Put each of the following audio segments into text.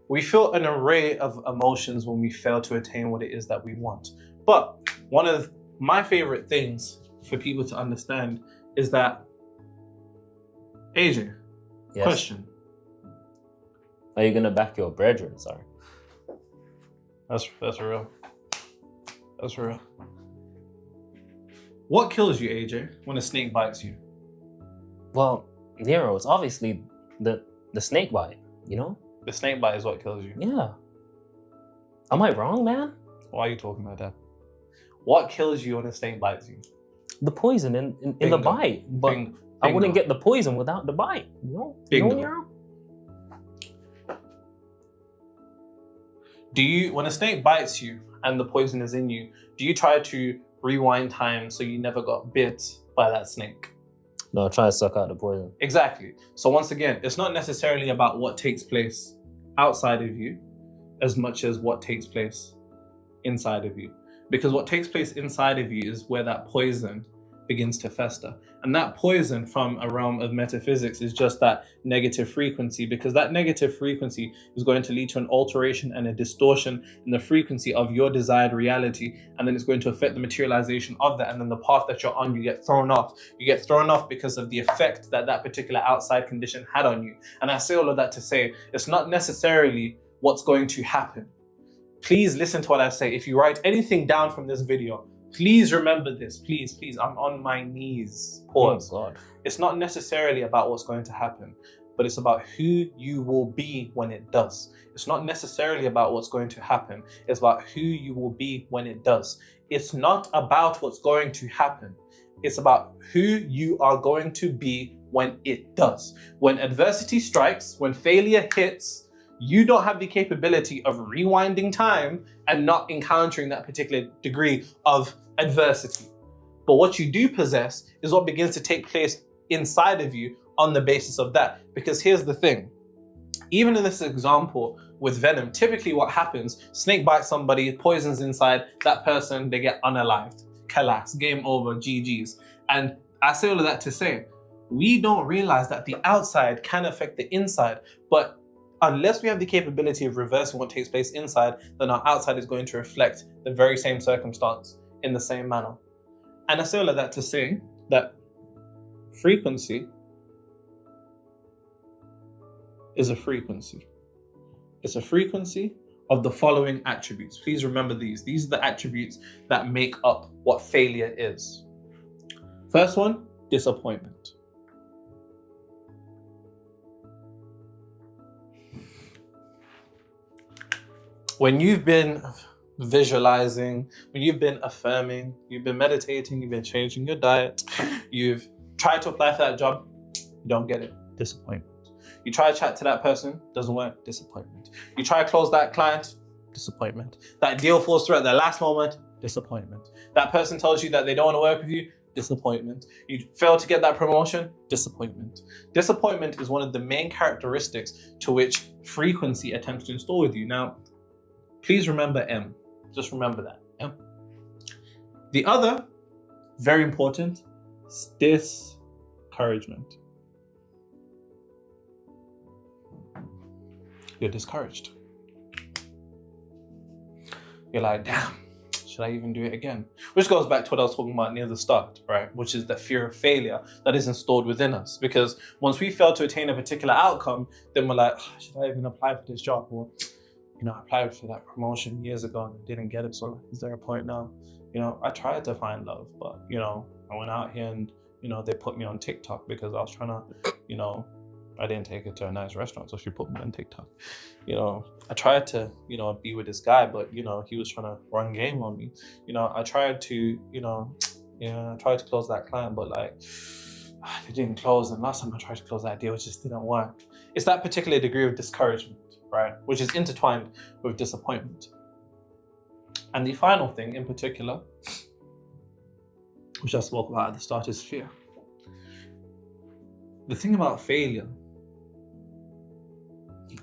We feel an array of emotions when we fail to attain what it is that we want. But one of my favorite things for people to understand is that, AJ, Yes. question. Are you gonna back your brethren? Sorry. That's real. That's real. What kills you, AJ, when a snake bites you? Well, Nero, it's obviously the snake bite, you know? The snake bite is what kills you. Yeah. Am I wrong, man? Why are you talking about that? What kills you when a snake bites you? The poison in the Bingo. bite. But Bingo. I wouldn't get the poison without the bite, you know? Bingo. Nero? Do you, when a snake bites you and the poison is in you, do you try to rewind time so you never got bit by that snake? No, try to suck out the poison. Exactly. So once again, it's not necessarily about what takes place outside of you as much as what takes place inside of you. Because what takes place inside of you is where that poison begins to fester. And that poison from a realm of metaphysics is just that negative frequency, because that negative frequency is going to lead to an alteration and a distortion in the frequency of your desired reality. And then it's going to affect the materialization of that. And then the path that you're on, you get thrown off. You get thrown off because of the effect that that particular outside condition had on you. And I say all of that to say, it's not necessarily what's going to happen. Please listen to what I say. If you write anything down from this video, please remember this. Please, please, I'm on my knees. Pause. Oh, God. It's not necessarily about what's going to happen, but it's about who you will be when it does. It's not necessarily about what's going to happen. It's about who you will be when it does. It's not about what's going to happen. It's about who you are going to be when it does. When adversity strikes, when failure hits, you don't have the capability of rewinding time and not encountering that particular degree of adversity. But what you do possess is what begins to take place inside of you on the basis of that. Because here's the thing, even in this example with venom, typically what happens, snake bites somebody, poisons inside, that person, they get unalived. Kalas, game over, GG's. And I say all of that to say, we don't realize that the outside can affect the inside, but unless we have the capability of reversing what takes place inside, then our outside is going to reflect the very same circumstance in the same manner. And I say all of that to say that frequency is a frequency. It's a frequency of the following attributes. Please remember these. These are the attributes that make up what failure is. First one, disappointment. When you've been visualizing, when you've been affirming, you've been meditating, you've been changing your diet, you've tried to apply for that job, you don't get it, disappointment. You try to chat to that person, doesn't work, disappointment. You try to close that client, disappointment. That deal falls through at the last moment, disappointment. That person tells you that they don't want to work with you, disappointment. You fail to get that promotion, disappointment. Disappointment is one of the main characteristics to which frequency attempts to install with you. Now, please remember M. Just remember that. M. The other, very important, is discouragement. You're discouraged. You're like, damn, should I even do it again? Which goes back to what I was talking about near the start, right? Which is the fear of failure that is installed within us. Because once we fail to attain a particular outcome, then we're like, oh, should I even apply for this job? Or, I applied for that promotion years ago and didn't get it. So is there a point now? I tried to find love, but, I went out here and, they put me on TikTok because I was trying to, I didn't take her to a nice restaurant, so she put me on TikTok. I tried to, be with this guy, but, he was trying to run game on me. I tried to, I tried to close that client, but it didn't close. And last time I tried to close that deal, it just didn't work. It's that particular degree of discouragement, right? Which is intertwined with disappointment. And the final thing in particular, which I spoke about at the start, is fear. The thing about failure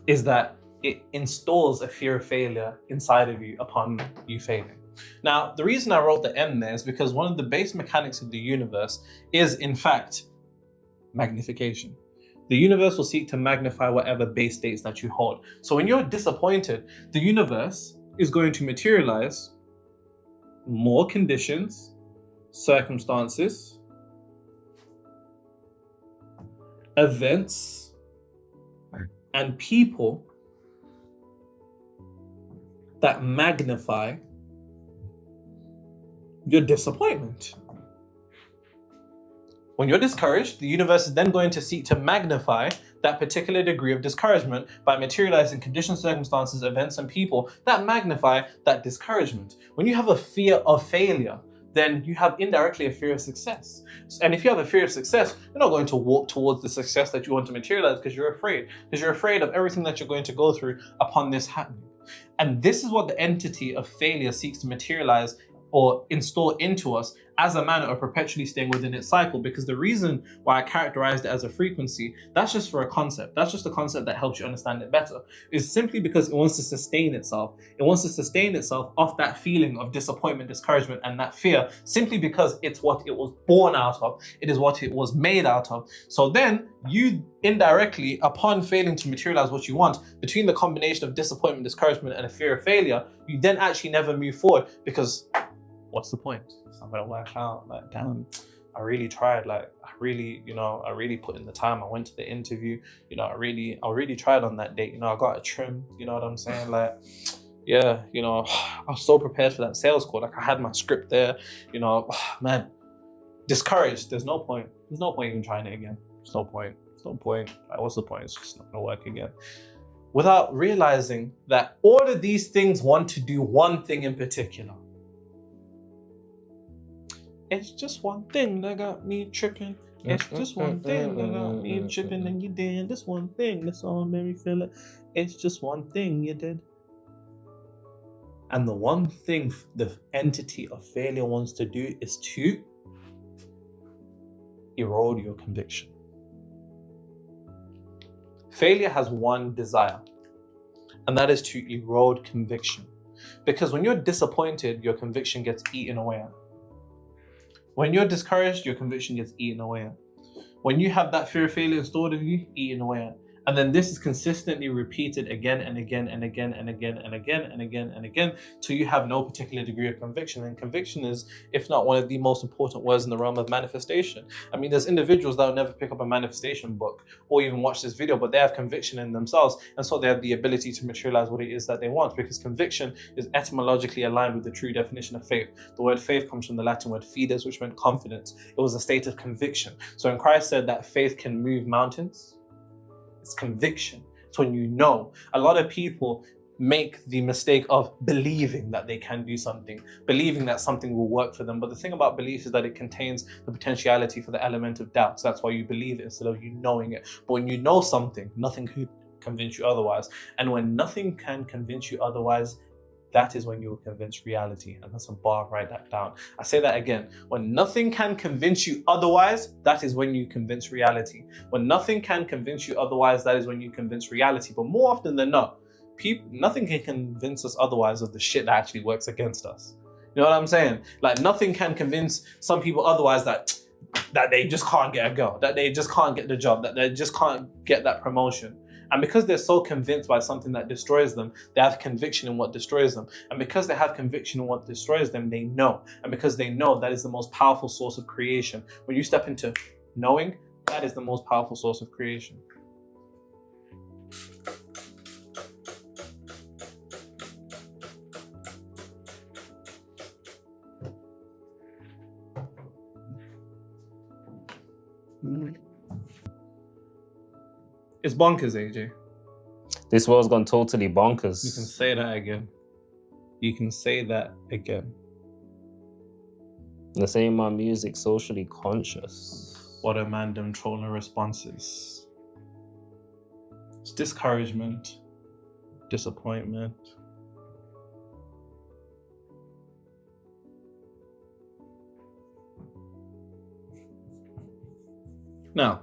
is that it installs a fear of failure inside of you upon you failing. Now, the reason I wrote the M there is because one of the base mechanics of the universe is, in fact, magnification. the universe will seek to magnify whatever base states that you hold. So when you're disappointed, the universe is going to materialize more conditions, circumstances, events, and people that magnify your disappointment. When you're discouraged, the universe is then going to seek to magnify that particular degree of discouragement by materializing conditions, circumstances, events, and people that magnify that discouragement. When you have a fear of failure, then you have indirectly a fear of success. And if you have a fear of success, you're not going to walk towards the success that you want to materialize because you're afraid. Because you're afraid of everything that you're going to go through upon this happening. And this is what the entity of failure seeks to materialize or install into us as a manner of perpetually staying within its cycle. Because the reason why I characterized it as a frequency, that's just for a concept. That's just a concept that helps you understand it better. Is simply because it wants to sustain itself. It wants to sustain itself off that feeling of disappointment, discouragement, and that fear, simply because it's what it was born out of. It is what it was made out of. So then you indirectly, upon failing to materialize what you want, between the combination of disappointment, discouragement, and a fear of failure, you then actually never move forward because what's the point? It's not gonna work out. Like, damn, I really tried. Like, I really put in the time. I went to the interview. I really tried on that date. I got a trim. You know what I'm saying? Like, yeah, I was so prepared for that sales call. Like, I had my script there. Man, discouraged. There's no point. There's no point even trying it again. There's no point. There's no point. Like, what's the point? It's just not gonna work again. Without realizing that all of these things want to do one thing in particular. It's just one thing that got me tripping. It's just one thing that got me tripping, and you did this one thing. That's all made me feel it. It's just one thing you did. And the one thing the entity of failure wants to do is to erode your conviction. Failure has one desire, and that is to erode conviction. Because when you're disappointed, your conviction gets eaten away at. When you're discouraged, your conviction gets eaten away at. When you have that fear of failure installed in you, eaten away at. And then this is consistently repeated again and again and again and again and again and again and again till you have no particular degree of conviction. And conviction is, if not one of the most important words in the realm of manifestation. I mean, there's individuals that will never pick up a manifestation book or even watch this video, but they have conviction in themselves. And so they have the ability to materialize what it is that they want, because conviction is etymologically aligned with the true definition of faith. The word faith comes from the Latin word fides, which meant confidence. It was a state of conviction. So when Christ said that faith can move mountains, it's conviction. It's when you know. A lot of people make the mistake of believing that they can do something, believing that something will work for them. But the thing about belief is that it contains the potentiality for the element of doubt. So that's why you believe it instead of you knowing it. But when you know something, nothing could convince you otherwise. And when nothing can convince you otherwise, that is when you will convince reality. And that's a bar, write that down. I say that again. When nothing can convince you otherwise, that is when you convince reality. When nothing can convince you otherwise, that is when you convince reality. But more often than not, nothing can convince us otherwise of the shit that actually works against us. You know what I'm saying? Like, nothing can convince some people otherwise that they just can't get a girl, that they just can't get the job, that they just can't get that promotion. And because they're so convinced by something that destroys them, they have conviction in what destroys them. And because they have conviction in what destroys them, they know. And because they know, that is the most powerful source of creation. When you step into knowing, that is the most powerful source of creation. It's bonkers, AJ. This world's gone totally bonkers. You can say that again. You can say that again. The same my music, socially conscious. What a man them trolling responses. It's discouragement, disappointment. Now,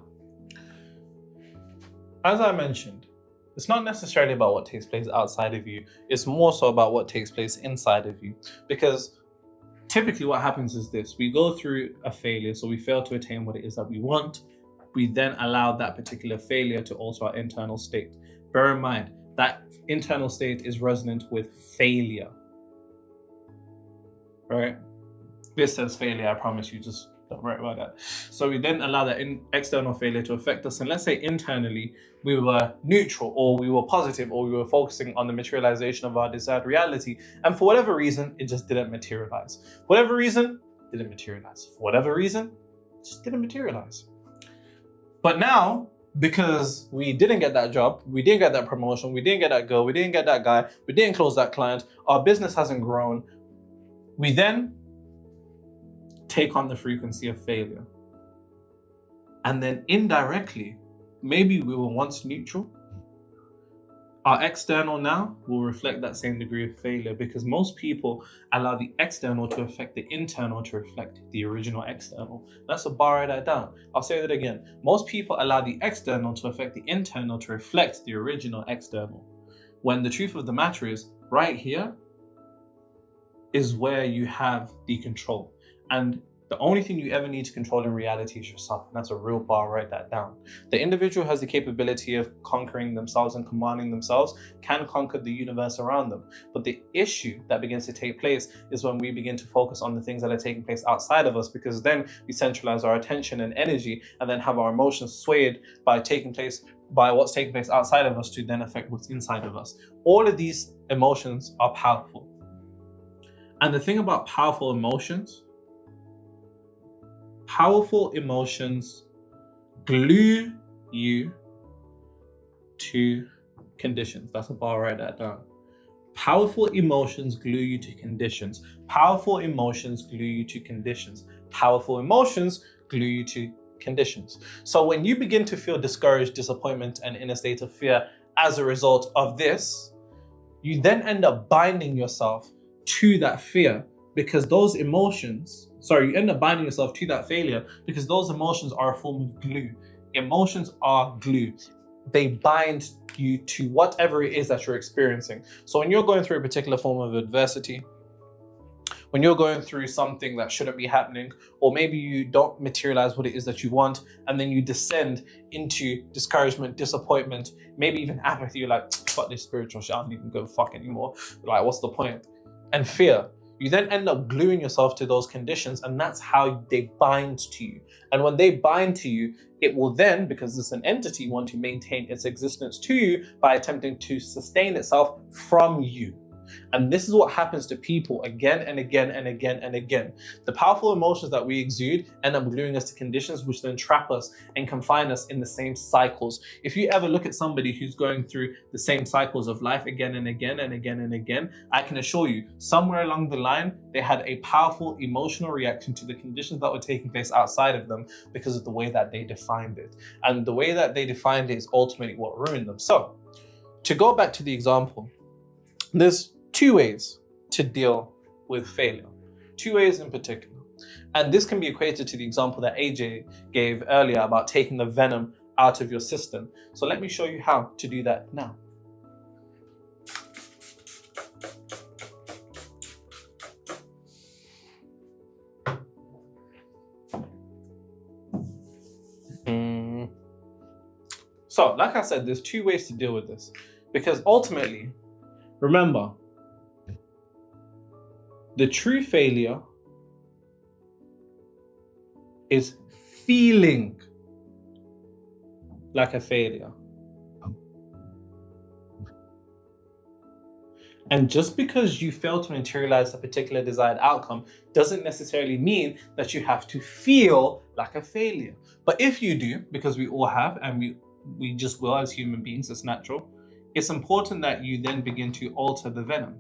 as I mentioned, it's not necessarily about what takes place outside of you. It's more so about what takes place inside of you. Because typically what happens is this. We go through a failure, so we fail to attain what it is that we want. we then allow that particular failure to alter our internal state. Bear in mind, that internal state is resonant with failure. Right? This says failure, I promise you, just don't worry about that. So we then allow that external failure to affect us. And let's say internally we were neutral, or we were positive, or we were focusing on the materialization of our desired reality. And for whatever reason, it just didn't materialize. For whatever reason, didn't materialize. For whatever reason, it just didn't materialize. But now, because we didn't get that job, we didn't get that promotion, we didn't get that girl, we didn't get that guy, we didn't close that client, our business hasn't grown, we then take on the frequency of failure. And then indirectly, maybe we were once neutral. Our external now will reflect that same degree of failure, because most people allow the external to affect the internal to reflect the original external. That's a bar, write that down. I'll say that again. Most people allow the external to affect the internal to reflect the original external. When the truth of the matter is, right here is where you have the control. And the only thing you ever need to control in reality is yourself. And that's a real bar, write that down. The individual has the capability of conquering themselves and commanding themselves, can conquer the universe around them. But the issue that begins to take place is when we begin to focus on the things that are taking place outside of us, because then we centralize our attention and energy and then have our emotions swayed by what's taking place outside of us to then affect what's inside of us. All of these emotions are powerful. And the thing about powerful emotions glue you to conditions. That's a bar, write that down. Powerful emotions glue you to conditions. Powerful emotions glue you to conditions. Powerful emotions glue you to conditions. So when you begin to feel discouraged, disappointment, and in a state of fear as a result of this, you then end up binding yourself to that fear, because those emotions, you end up binding yourself to that failure because those emotions are a form of glue. Emotions are glue. They bind you to whatever it is that you're experiencing. So when you're going through a particular form of adversity, when you're going through something that shouldn't be happening, or maybe you don't materialize what it is that you want, and then you descend into discouragement, disappointment, maybe even apathy, you're like, fuck this spiritual shit, I don't even go fuck anymore. Like, what's the point? And fear. You then end up gluing yourself to those conditions, and that's how they bind to you. And when they bind to you, it will then, because it's an entity, want to maintain its existence to you by attempting to sustain itself from you. And this is what happens to people again and again and again and again. The powerful emotions that we exude end up gluing us to conditions which then trap us and confine us in the same cycles. If you ever look at somebody who's going through the same cycles of life again and again and again and again, I can assure you, somewhere along the line, they had a powerful emotional reaction to the conditions that were taking place outside of them because of the way that they defined it. And the way that they defined it is ultimately what ruined them. So, to go back to the example, there's two ways to deal with failure, two ways in particular. And this can be equated to the example that AJ gave earlier about taking the venom out of your system. So let me show you how to do that now. So, like I said, there's two ways to deal with this, because ultimately, remember, the true failure is feeling like a failure. And just because you fail to materialize a particular desired outcome doesn't necessarily mean that you have to feel like a failure. But if you do, because we all have, and we just will as human beings, it's natural, it's important that you then begin to alter the venom.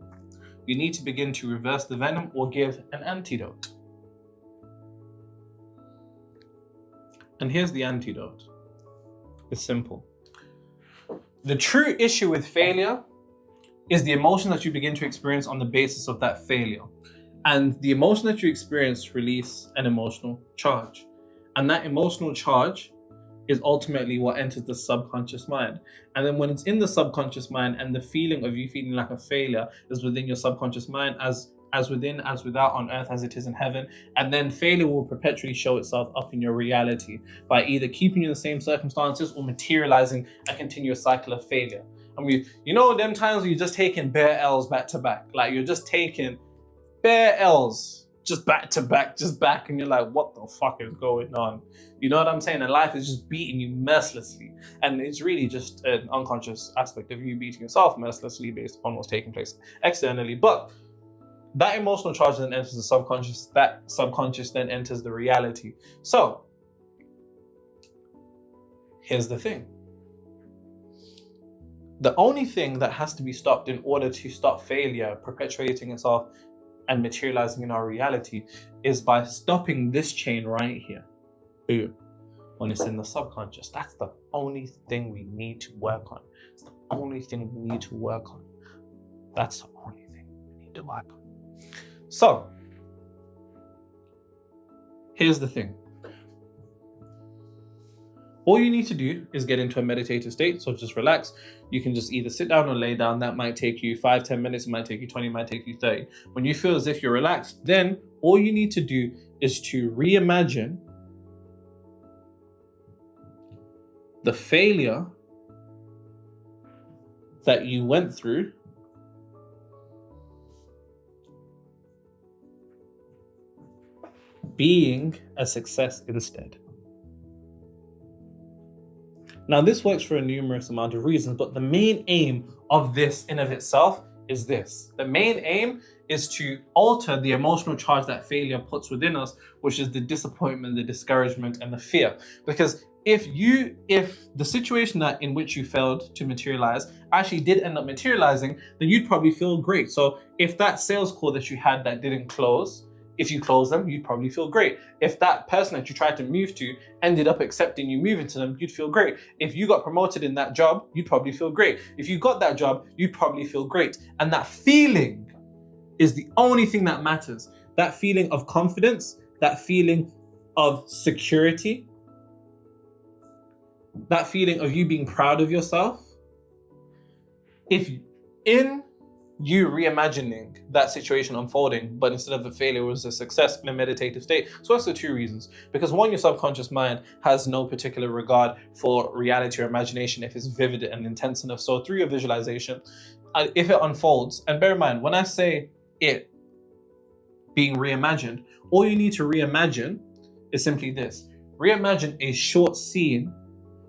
You need to begin to reverse the venom or give an antidote. And here's the antidote. It's simple. The true issue with failure is the emotion that you begin to experience on the basis of that failure. And the emotion that you experience release an emotional charge. And that emotional charge is ultimately what enters the subconscious mind. And then when it's in the subconscious mind and the feeling of you feeling like a failure is within your subconscious mind, as as within, as without, on earth as it is in heaven. And then failure will perpetually show itself up in your reality by either keeping you in the same circumstances or materializing a continuous cycle of failure. I mean, you know, them times where you're just taking bare L's back to back, like you're just taking bare L's just back to back, just back, and you're like, what the fuck is going on? You know what I'm saying? And life is just beating you mercilessly. And it's really just an unconscious aspect of you beating yourself mercilessly based upon what's taking place externally. But that emotional charge then enters the subconscious, that subconscious then enters the reality. So, here's the thing. The only thing that has to be stopped in order to stop failure perpetuating itself and materializing in our reality is by stopping this chain right here. Boom. When it's in the subconscious. That's the only thing we need to work on. It's the only thing we need to work on. That's the only thing we need to work on. So, here's the thing. All you need to do is get into a meditative state, so just relax. You can just either sit down or lay down. That might take you 5-10 minutes, it might take you 20, it might take you 30. When you feel as if you're relaxed, then all you need to do is to reimagine the failure that you went through being a success instead. Now, this works for a numerous amount of reasons, but the main aim of this in of itself is this. The main aim is to alter the emotional charge that failure puts within us, which is the disappointment, the discouragement, and the fear. Because if the situation that in which you failed to materialize actually did end up materializing, then you'd probably feel great. So if that sales call that you had that didn't close, if you close them, you'd probably feel great. If that person that you tried to move to ended up accepting you moving to them, you'd feel great. If you got promoted in that job, you'd probably feel great. If you got that job, you'd probably feel great. And that feeling is the only thing that matters. That feeling of confidence, that feeling of security, that feeling of you being proud of yourself. If in you reimagining that situation unfolding, but instead of a failure was a success in a meditative state. So that's the two reasons. Because one, your subconscious mind has no particular regard for reality or imagination if it's vivid and intense enough. So through your visualization, if it unfolds, and bear in mind, when I say it being reimagined, all you need to reimagine is simply this. Reimagine a short scene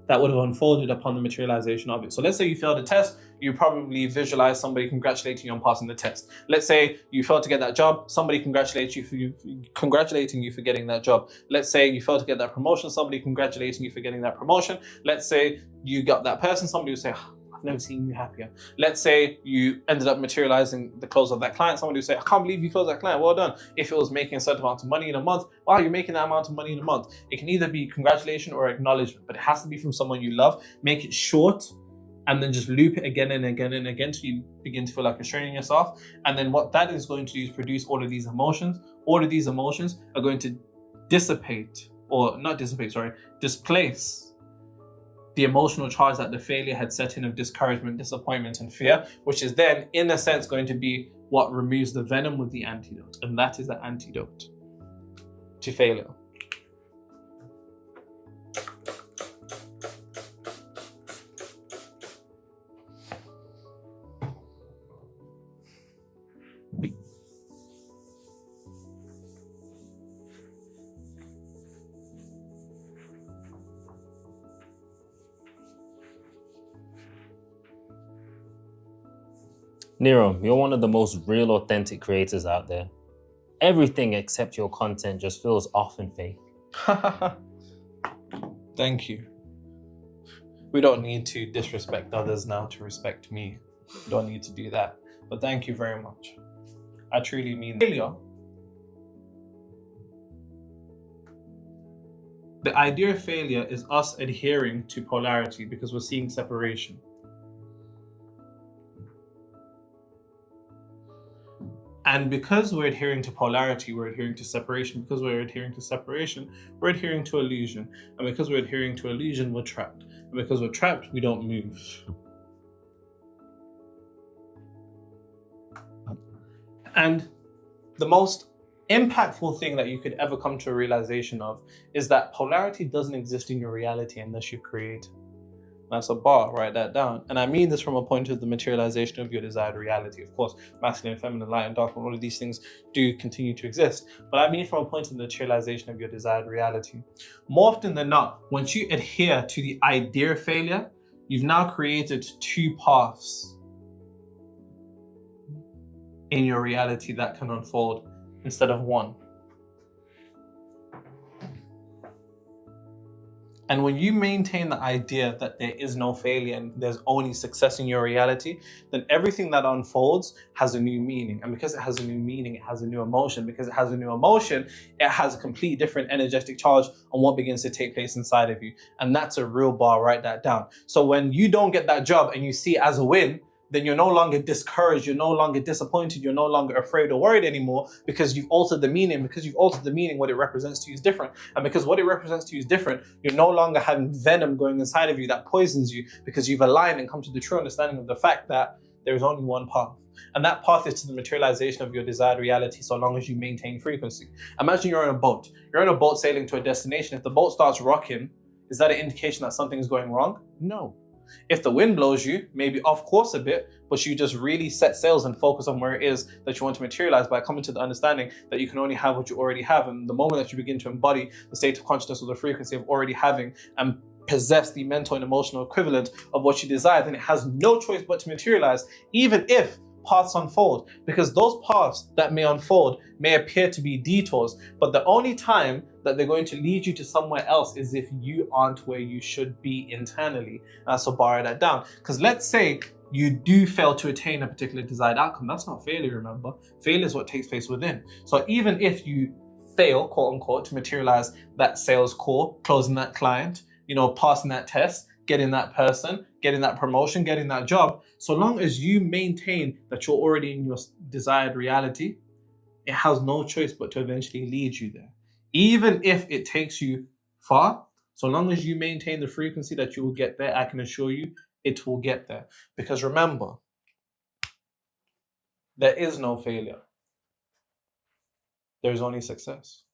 that would have unfolded upon the materialization of it. So let's say you failed a test, you probably visualize somebody congratulating you on passing the test. Let's say you failed to get that job, somebody congratulating you for getting that job. Let's say you failed to get that promotion, somebody congratulating you for getting that promotion. Let's say you got that person, somebody would say, I've never seen you happier. Let's say you ended up materializing the close of that client, somebody would say, I can't believe you closed that client, well done. If it was making a certain amount of money in a month, wow, you're making that amount of money in a month. It can either be congratulation or acknowledgement, but it has to be from someone you love. Make it short, and then just loop it again and again and again till you begin to feel like you're straining yourself. And then what that is going to do is produce all of these emotions. All of these emotions are going to displace the emotional charge that the failure had set in of discouragement, disappointment, and fear, which is then, in a sense, going to be what removes the venom with the antidote. And that is the antidote to failure. Nero, you're one of the most real, authentic creators out there. Everything except your content just feels off and fake. Thank you. We don't need to disrespect others now to respect me. We don't need to do that. But thank you very much. I truly mean failure. The idea of failure is us adhering to polarity because we're seeing separation. And because we're adhering to polarity, we're adhering to separation. Because we're adhering to separation, we're adhering to illusion. And because we're adhering to illusion, we're trapped. And because we're trapped, we don't move. And The most impactful thing that you could ever come to a realization of is that polarity doesn't exist in your reality unless you create it. That's a bar, write that down. And I mean this from a point of the materialization of your desired reality. Of course, masculine, feminine, light and dark, and all of these things do continue to exist. But I mean from a point of the materialization of your desired reality. More often than not, once you adhere to the idea of failure, you've now created two paths in your reality that can unfold instead of one. And when you maintain the idea that there is no failure and there's only success in your reality, then everything that unfolds has a new meaning. And because it has a new meaning, it has a new emotion. Because it has a new emotion, it has a completely different energetic charge on what begins to take place inside of you. And that's a real bar, write that down. So when you don't get that job and you see it as a win, then you're no longer discouraged, you're no longer disappointed, you're no longer afraid or worried anymore, because you've altered the meaning. Because you've altered the meaning, what it represents to you is different. And because what it represents to you is different, you're no longer having venom going inside of you that poisons you, because you've aligned and come to the true understanding of the fact that there is only one path. And that path is to the materialization of your desired reality, so long as you maintain frequency. Imagine you're on a boat. You're on a boat sailing to a destination. If the boat starts rocking, is that an indication that something is going wrong? No. If the wind blows you, maybe off course a bit, but you just really set sails and focus on where it is that you want to materialize by coming to the understanding that you can only have what you already have. And the moment that you begin to embody the state of consciousness or the frequency of already having and possess the mental and emotional equivalent of what you desire, then it has no choice but to materialize, even if paths unfold, because those paths that may unfold may appear to be detours, but the only time that they're going to lead you to somewhere else is if you aren't where you should be internally. So bar that down. Because let's say you do fail to attain a particular desired outcome. That's not failure, remember. Failure is what takes place within. So even if you fail, quote unquote, to materialize that sales call, closing that client, passing that test, getting that person, getting that promotion, getting that job, so long as you maintain that you're already in your desired reality, it has no choice but to eventually lead you there. Even if it takes you far, so long as you maintain the frequency that you will get there, I can assure you it will get there. Because remember, there is no failure. There is only success.